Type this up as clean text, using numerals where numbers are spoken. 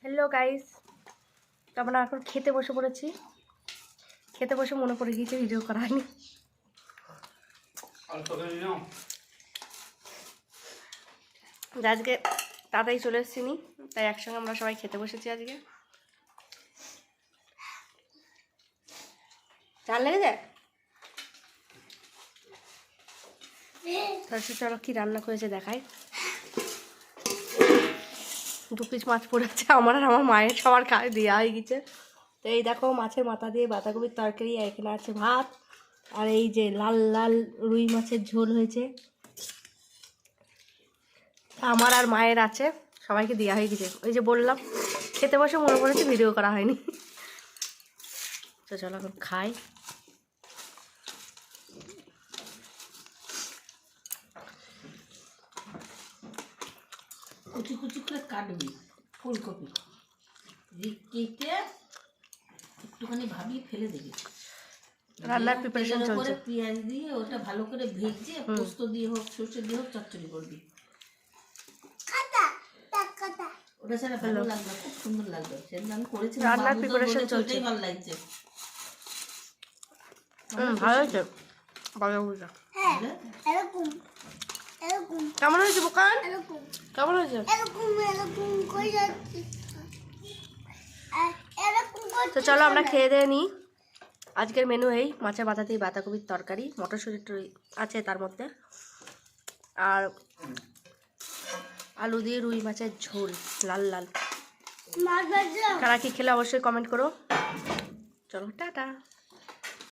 Hello guys, তো আমরা এখন খেতে বসে পড়েছি। খেতে বসে মনে পড়ে গিয়েছে ভিডিও করা হয়নি। আজকে তাড়াতাড়ি চলে এসেছি নি, তাই একসঙ্গে আমরা সবাই খেতে বসেছি আজকে। চাল লেগে যায়। তারপর চলো কি রান্না করেছে দেখাই। 2 পিস মাছ পড়েছে আমার আর আমার মায়ের, সবার খাওয়া দেওয়া হয়ে গেছে। তো এই দেখো মাছের মাথা দিয়ে বাঁধাকপির তরকারি, আর এখানে আছে ভাত, আর এই যে লাল লাল রুই মাছের ঝোল হয়েছে আমার আর মায়ের আছে, সবাইকে দেওয়া হয়ে গেছে। ওই যে বললাম খেতে বসে মনে পড়েছে ভিডিও করা হয়নি। তো চলো এখন খাই। কুচি কুচি করে কাটবি ফুলকপি, কেটে একটুখানি ভাবিয়ে ফেলে দিবি। রান্নার প্রিপারেশন চলছে। পেঁয়াজ দিয়ে ওটা ভালো করে ভেজে পোস্ত দিয়ে হোক সর্ষে দিয়ে হোক চচ্চড়ি করবি। ওটা ছাড়া ভালো লাগবে, খুব সুন্দর লাগবে। সেদিন আমি করেছিলাম, রান্নার প্রিপারেশন চলছে, ভালো লাগছে। ভালো হয়েছে। কেমন হয়েছে বোকান? কেমন হয়েছে? তো চলো আমরা খেয়ে দিয়ে নিই। আজকের মেনু এই মাছের মাথা দিয়ে বাঁধাকপির তরকারি, মটরশুঁটি আছে তার মধ্যে, আর আলু দিয়ে রুই মাছের ঝোল লাল লাল। কারা কি খেলে অবশ্যই কমেন্ট করো। চলো টাটা।